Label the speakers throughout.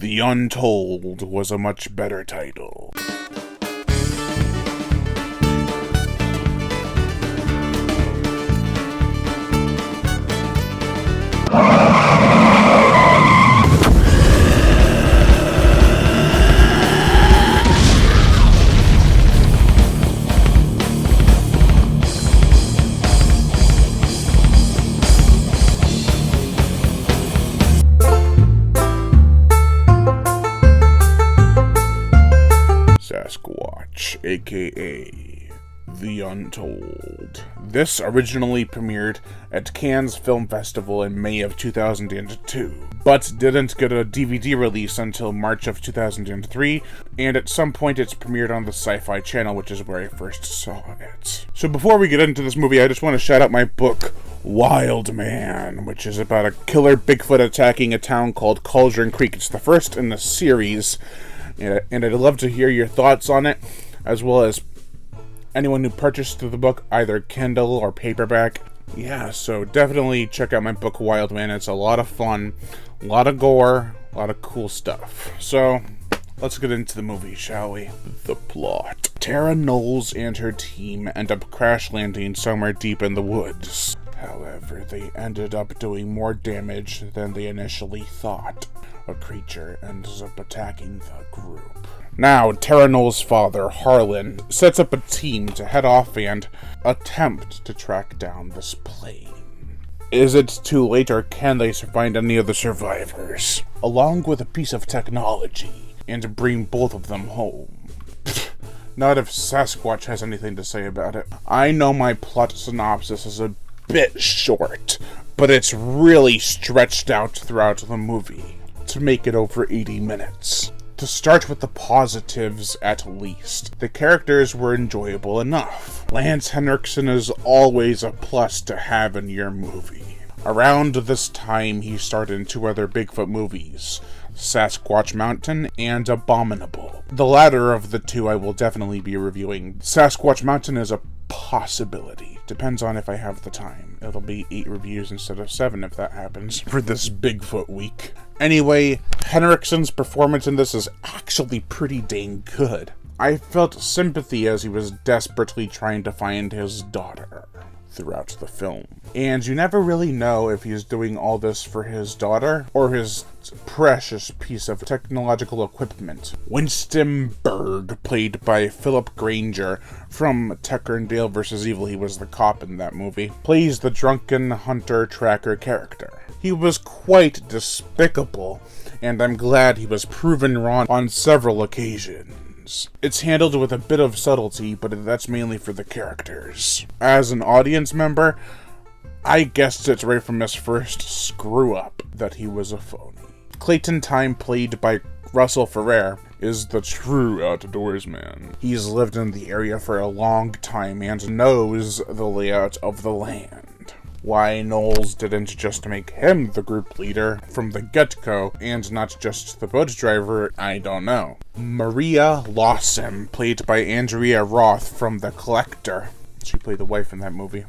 Speaker 1: The Untold was a much better title. Sasquatch, aka The Untold. This originally premiered at Cannes Film Festival in May of 2002, but didn't get a DVD release until March of 2003, and at some point it's premiered on the Sci-Fi Channel, which is where I first saw it. So before we get into this movie, I just want to shout out my book, Wild Man, which is about a killer Bigfoot attacking a town called Cauldron Creek. It's the first in the series, and I'd love to hear your thoughts on it, as well as anyone who purchased the book, either Kindle or paperback. Yeah, so definitely check out my book, Wild Man. It's a lot of fun, a lot of gore, a lot of cool stuff. So, let's get into the movie, shall we? The plot. Tara Knowles and her team end up crash landing somewhere deep in the woods. However, they ended up doing more damage than they initially thought. A creature ends up attacking the group. Now, Tara Knowles' father, Harlan, sets up a team to head off and attempt to track down this plane. Is it too late, or can they find any of the survivors, along with a piece of technology, and bring both of them home? Not if Sasquatch has anything to say about it. I know my plot synopsis is a bit short, but it's really stretched out throughout the movie to make it over 80 minutes. To start with the positives, at least, the characters were enjoyable enough. Lance Henriksen is always a plus to have in your movie. Around this time, he starred in 2 other Bigfoot movies, Sasquatch Mountain and Abominable. The latter of the 2 I will definitely be reviewing. Sasquatch Mountain is a possibility. Depends on if I have the time. It'll be 8 reviews instead of 7 if that happens for this Bigfoot week. Anyway, Henriksen's performance in this is actually pretty dang good. I felt sympathy as he was desperately trying to find his daughter throughout the film. And you never really know if he's doing all this for his daughter or his precious piece of technological equipment. Winston Berg, played by Philip Granger from Tucker and Dale vs. Evil, he was the cop in that movie, plays the drunken hunter-tracker character. He was quite despicable, and I'm glad he was proven wrong on several occasions. It's handled with a bit of subtlety, but that's mainly for the characters. As an audience member, I guessed it right from his first screw-up that he was a phony. Clayton Time, played by Russell Ferrer, is the true outdoorsman. He's lived in the area for a long time and knows the layout of the land. Why Knowles didn't just make him the group leader from the get-go, and not just the boat driver, I don't know. Maria Lawson, played by Andrea Roth from The Collector, she played the wife in that movie,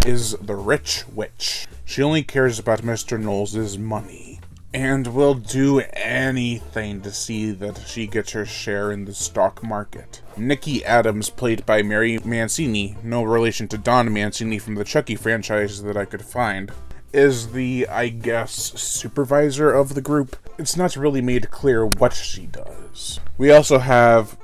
Speaker 1: is the rich witch. She only cares about Mr. Knowles' money, and will do anything to see that she gets her share in the stock market. Nikki Adams, played by Mary Mancini, no relation to Dawn Mancini from the Chucky franchise that I could find, is the, I guess, supervisor of the group. It's not really made clear what she does. We also have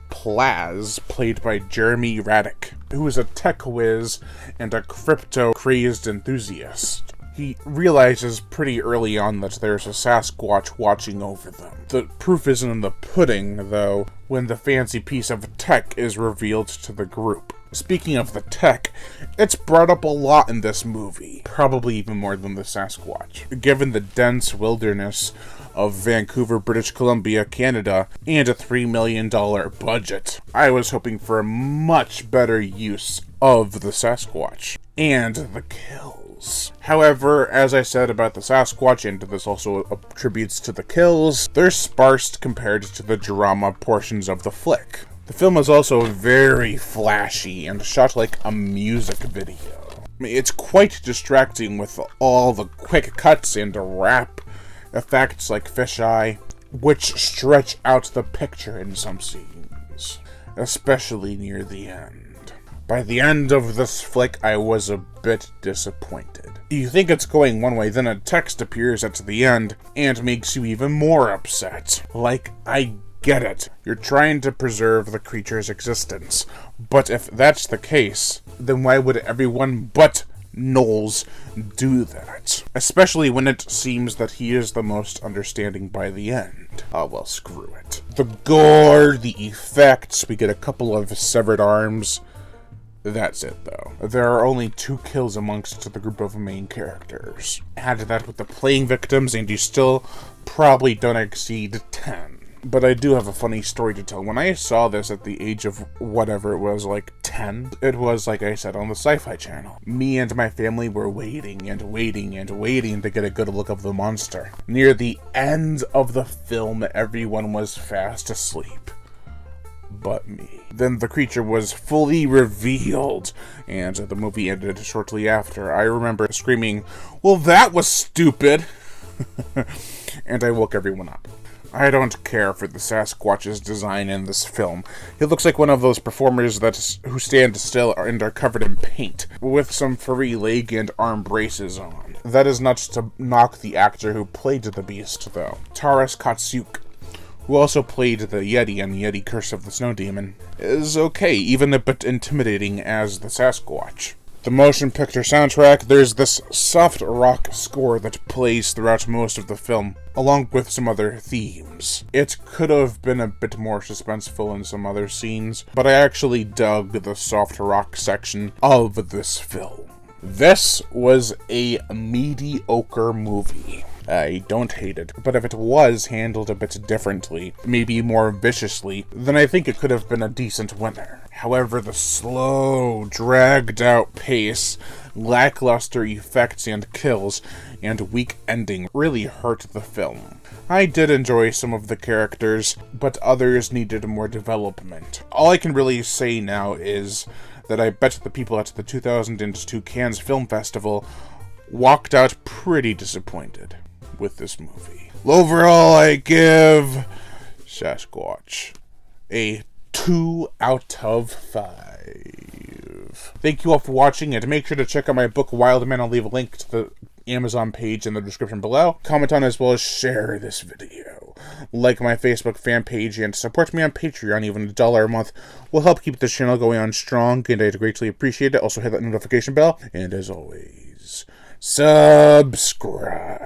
Speaker 1: Plaz, played by Jeremy Raddick, who is a tech whiz and a crypto-crazed enthusiast. He realizes pretty early on that there's a Sasquatch watching over them. The proof isn't in the pudding, though, when the fancy piece of tech is revealed to the group. Speaking of the tech, it's brought up a lot in this movie, probably even more than the Sasquatch. Given the dense wilderness of Vancouver, British Columbia, Canada, and a $3 million budget, I was hoping for a much better use of the Sasquatch and the kills. However, as I said about the Sasquatch, and this also attributes to the kills, they're sparse compared to the drama portions of the flick. The film is also very flashy and shot like a music video. I mean, it's quite distracting with all the quick cuts and rap effects like fisheye. which stretch out the picture in some scenes, especially near the end. By the end of this flick, I was a bit disappointed. You think it's going one way, then a text appears at the end and makes you even more upset. Like, I get it. You're trying to preserve the creature's existence. But if that's the case, then why would everyone but Knowles do that? Especially when it seems that he is the most understanding by the end. Oh, well, screw it. The gore, the effects, we get a couple of severed arms. That's it, though. There are only 2 kills amongst the group of main characters. Add that with the playing victims, and you still probably don't exceed 10. But I do have a funny story to tell. When I saw this at the age of whatever it was, like 10, it was, like I said, on the Sci-Fi Channel. Me and my family were waiting and waiting and waiting to get a good look of the monster. Near the end of the film, everyone was fast asleep. But me. Then the creature was fully revealed, and the movie ended shortly after. I remember screaming, "Well, that was stupid!" And I woke everyone up. I don't care for the Sasquatch's design in this film. He looks like one of those performers who stand still and are covered in paint, with some furry leg and arm braces on. That is not to knock the actor who played the beast, though. Taras Katsuk, who also played the Yeti in the Yeti Curse of the Snow Demon, is okay, even a bit intimidating as the Sasquatch. The motion picture soundtrack, there's this soft rock score that plays throughout most of the film, along with some other themes. It could have been a bit more suspenseful in some other scenes, but I actually dug the soft rock section of this film. This was a mediocre movie. I don't hate it, but if it was handled a bit differently, maybe more viciously, then I think it could have been a decent winner. However, the slow, dragged-out pace, lackluster effects and kills, and weak ending really hurt the film. I did enjoy some of the characters, but others needed more development. All I can really say now is that I bet the people at the 2002 Cannes Film Festival walked out pretty disappointed with this movie. Overall, I give Sasquatch a 2 out of 5. Thank you all for watching, and make sure to check out my book, Wild Man. I'll leave a link to the Amazon page in the description below. Comment on as well as share this video. Like my Facebook fan page and support me on Patreon. Even $1 a month will help keep this channel going on strong, and I'd greatly appreciate it. Also hit that notification bell, and as always, subscribe.